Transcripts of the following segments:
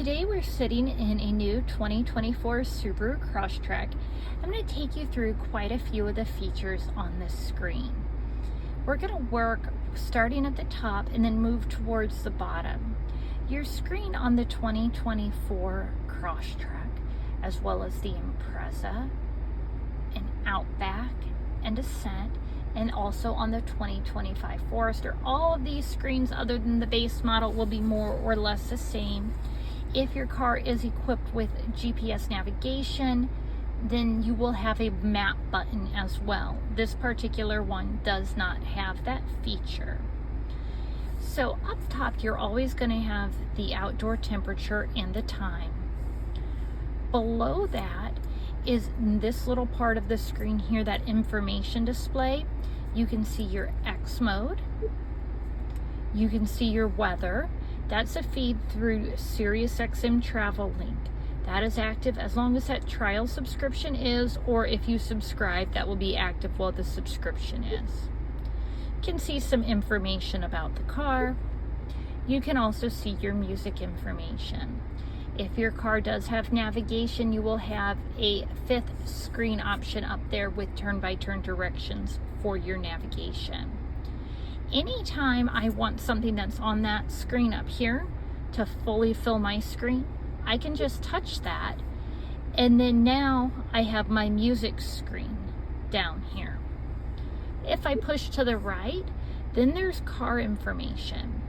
Today we're sitting in a new 2024 Subaru Crosstrek. I'm going to take you through quite a few of the features on this screen. We're going to work starting at the top and then move towards the bottom. Your screen on the 2024 Crosstrek, as well as the Impreza, and Outback, and Ascent, and also on the 2025 Forester. All of these screens, other than the base model, will be more or less the same. If your car is equipped with GPS navigation, then you will have a map button as well. This particular one does not have that feature. So up top, you're always going to have the outdoor temperature and the time. Below that is this little part of the screen here, that information display. You can see your X mode. You can see your weather. That's a feed through SiriusXM Travel Link. That is active as long as that trial subscription is, or if you subscribe, that will be active while the subscription is. You can see some information about the car. You can also see your music information. If your car does have navigation, you will have a fifth screen option up there with turn-by-turn directions for your navigation. Anytime I want something that's on that screen up here to fully fill my screen, I can just touch that, and then now I have my music screen down here. If I push to the right, then there's car information.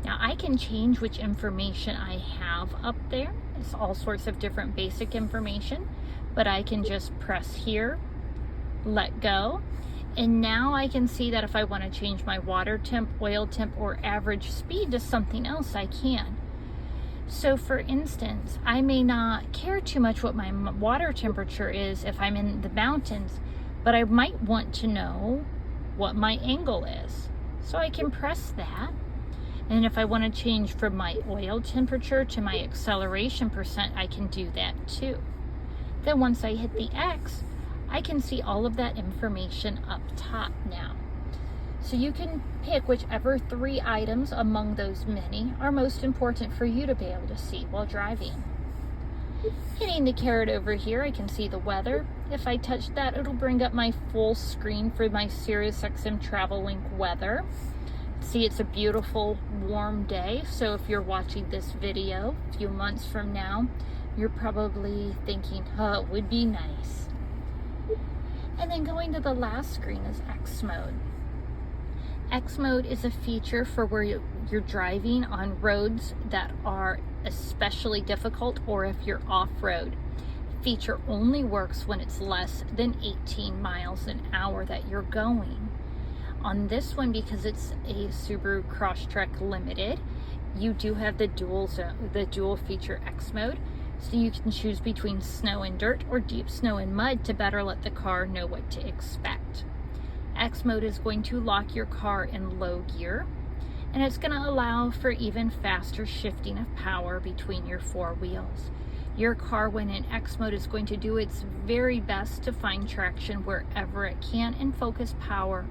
Now I can change which information I have up there. It's all sorts of different basic information, but I can just press here, let go, and now I can see that if I want to change my water temp, oil temp, or average speed to something else, I can. So for instance, I may not care too much what my water temperature is if I'm in the mountains, but I might want to know what my angle is. So I can press that. And if I want to change from my oil temperature to my acceleration percent, I can do that too. Then once I hit the X, I can see all of that information up top now. So you can pick whichever 3 items among those many are most important for you to be able to see while driving. Hitting the caret over here, I can see the weather. If I touch that, it'll bring up my full screen for my SiriusXM Travel Link weather. See, it's a beautiful warm day, so if you're watching this video a few months from now, you're probably thinking, oh, it would be nice. And then going to the last screen is X mode. X mode is a feature for where you're driving on roads that are especially difficult, or if you're off-road. Feature only works when it's less than 18 miles an hour that you're going. On this one, because it's a Subaru Crosstrek Limited, you do have the dual feature X mode, so you can choose between snow and dirt or deep snow and mud to better let the car know what to expect. X mode is going to lock your car in low gear, and it's going to allow for even faster shifting of power between your 4 wheels. Your car, when in X mode, is going to do its very best to find traction wherever it can and focus power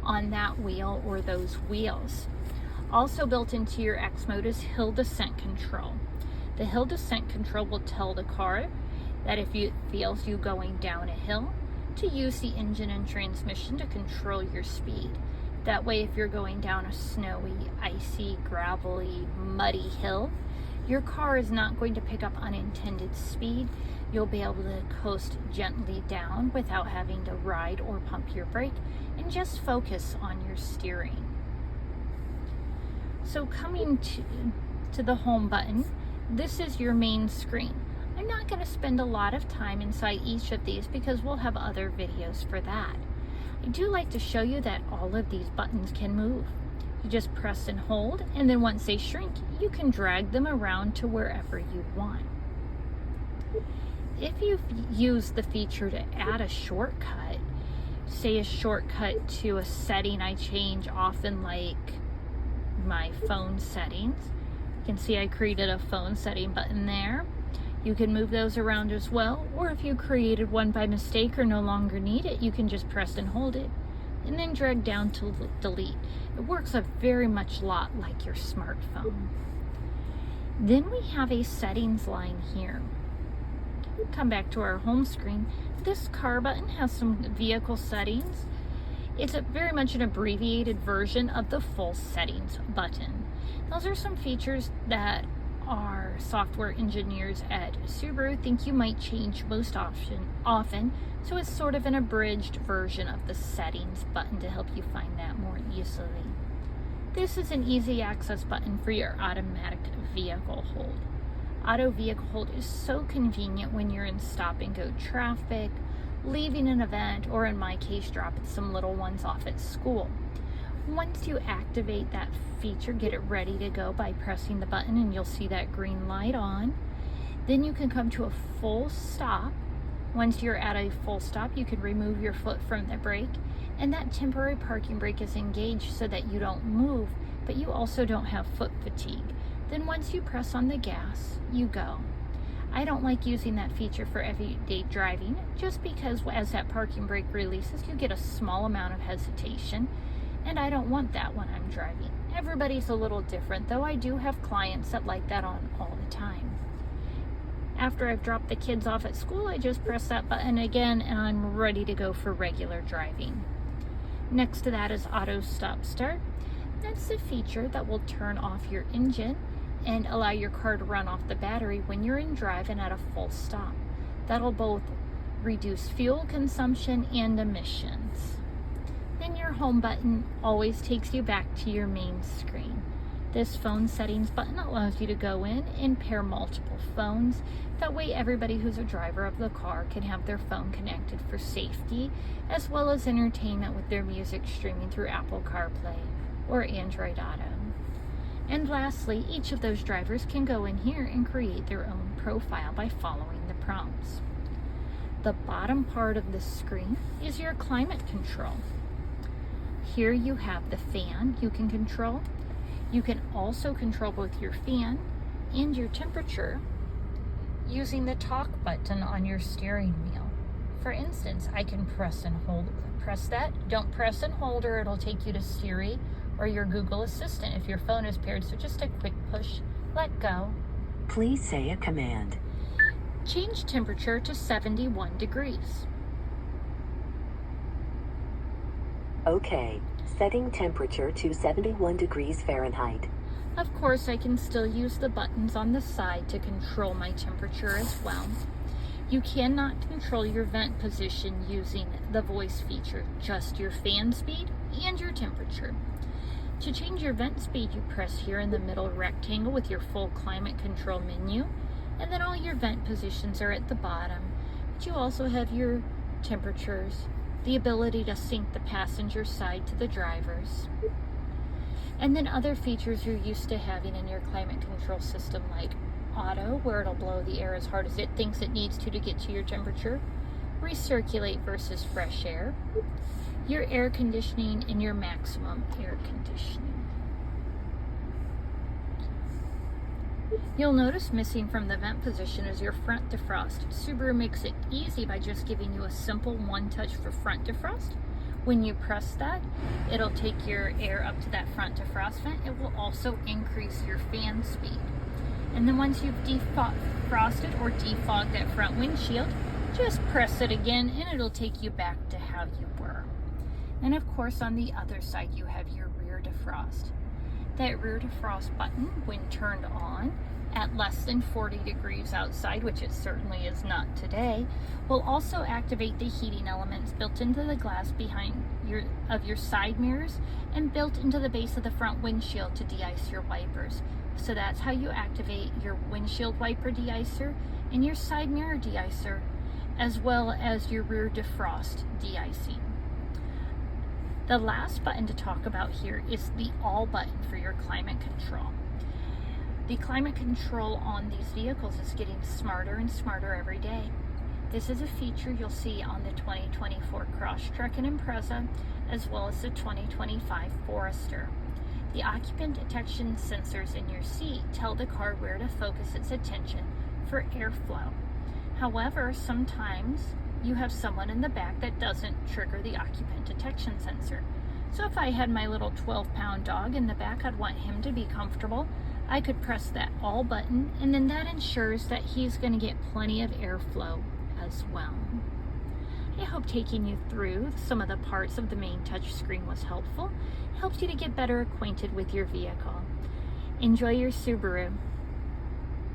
on that wheel or those wheels. Also built into your X mode is hill descent control. The hill descent control will tell the car that if it feels you going down a hill, to use the engine and transmission to control your speed. That way, if you're going down a snowy, icy, gravelly, muddy hill, your car is not going to pick up unintended speed. You'll be able to coast gently down without having to ride or pump your brake, and just focus on your steering. So coming to the home button, this is your main screen. I'm not going to spend a lot of time inside each of these because we'll have other videos for that. I do like to show you that all of these buttons can move. You just press and hold, and then once they shrink, you can drag them around to wherever you want. If you use the feature to add a shortcut, say a shortcut to a setting I change often, like my phone settings, you can see I created a phone setting button there. You can move those around as well, or if you created one by mistake or no longer need it, you can just press and hold it and then drag down to delete. It works a very much lot like your smartphone. Then we have a settings line here. Come back to our home screen. This car button has some vehicle settings. It's very much an abbreviated version of the full settings button. Those are some features that our software engineers at Subaru think you might change most often, so it's sort of an abridged version of the settings button to help you find that more easily. This is an easy access button for your automatic vehicle hold. Auto vehicle hold is so convenient when you're in stop and go traffic, leaving an event, or in my case, dropping some little ones off at school. Once you activate that feature, get it ready to go by pressing the button, and you'll see that green light on. Then you can come to a full stop. Once you're at a full stop, you can remove your foot from the brake, and that temporary parking brake is engaged so that you don't move, but you also don't have foot fatigue. Then once you press on the gas, you go. I don't like using that feature for everyday driving just because as that parking brake releases, you get a small amount of hesitation, and I don't want that when I'm driving. Everybody's a little different, though I do have clients that like that on all the time. After I've dropped the kids off at school, I just press that button again and I'm ready to go for regular driving. Next to that is auto stop start. That's the feature that will turn off your engine and allow your car to run off the battery when you're in drive and at a full stop. That'll both reduce fuel consumption and emissions. Then your home button always takes you back to your main screen. This phone settings button allows you to go in and pair multiple phones. That way everybody who's a driver of the car can have their phone connected for safety, as well as entertainment with their music streaming through Apple CarPlay or Android Auto. And lastly, each of those drivers can go in here and create their own profile by following the prompts. The bottom part of the screen is your climate control. Here you have the fan you can control. You can also control both your fan and your temperature using the talk button on your steering wheel. For instance, I can press that. Don't press and hold or it'll take you to Siri or your Google Assistant if your phone is paired. So just a quick push, let go. Please say a command. Change temperature to 71 degrees. Okay, setting temperature to 71 degrees Fahrenheit. Of course, I can still use the buttons on the side to control my temperature as well. You cannot control your vent position using the voice feature, just your fan speed and your temperature. To change your vent speed, you press here in the middle rectangle with your full climate control menu, and then all your vent positions are at the bottom. But you also have your temperatures, the ability to sync the passenger side to the driver's, and then other features you're used to having in your climate control system like auto, where it'll blow the air as hard as it thinks it needs to get to your temperature, recirculate versus fresh air, your air conditioning, and your maximum air conditioning. You'll notice missing from the vent position is your front defrost. Subaru makes it easy by just giving you a simple one touch for front defrost. When you press that, it'll take your air up to that front defrost vent. It will also increase your fan speed. And then once you've defrosted or defogged that front windshield, just press it again and it'll take you back to how you were. And of course, on the other side, you have your rear defrost. That rear defrost button, when turned on at less than 40 degrees outside, which it certainly is not today, will also activate the heating elements built into the glass behind your side mirrors and built into the base of the front windshield to de-ice your wipers. So that's how you activate your windshield wiper de-icer and your side mirror de-icer, as well as your rear defrost de-icing. The last button to talk about here is the all button for your climate control. The climate control on these vehicles is getting smarter and smarter every day. This is a feature you'll see on the 2024 Crosstrek and Impreza, as well as the 2025 Forester. The occupant detection sensors in your seat tell the car where to focus its attention for airflow. However, sometimes you have someone in the back that doesn't trigger the occupant detection sensor. So if I had my little 12-pound dog in the back, I'd want him to be comfortable. I could press that all button, and then that ensures that he's going to get plenty of airflow as well. I hope taking you through some of the parts of the main touchscreen was helpful. It helps you to get better acquainted with your vehicle. Enjoy your Subaru.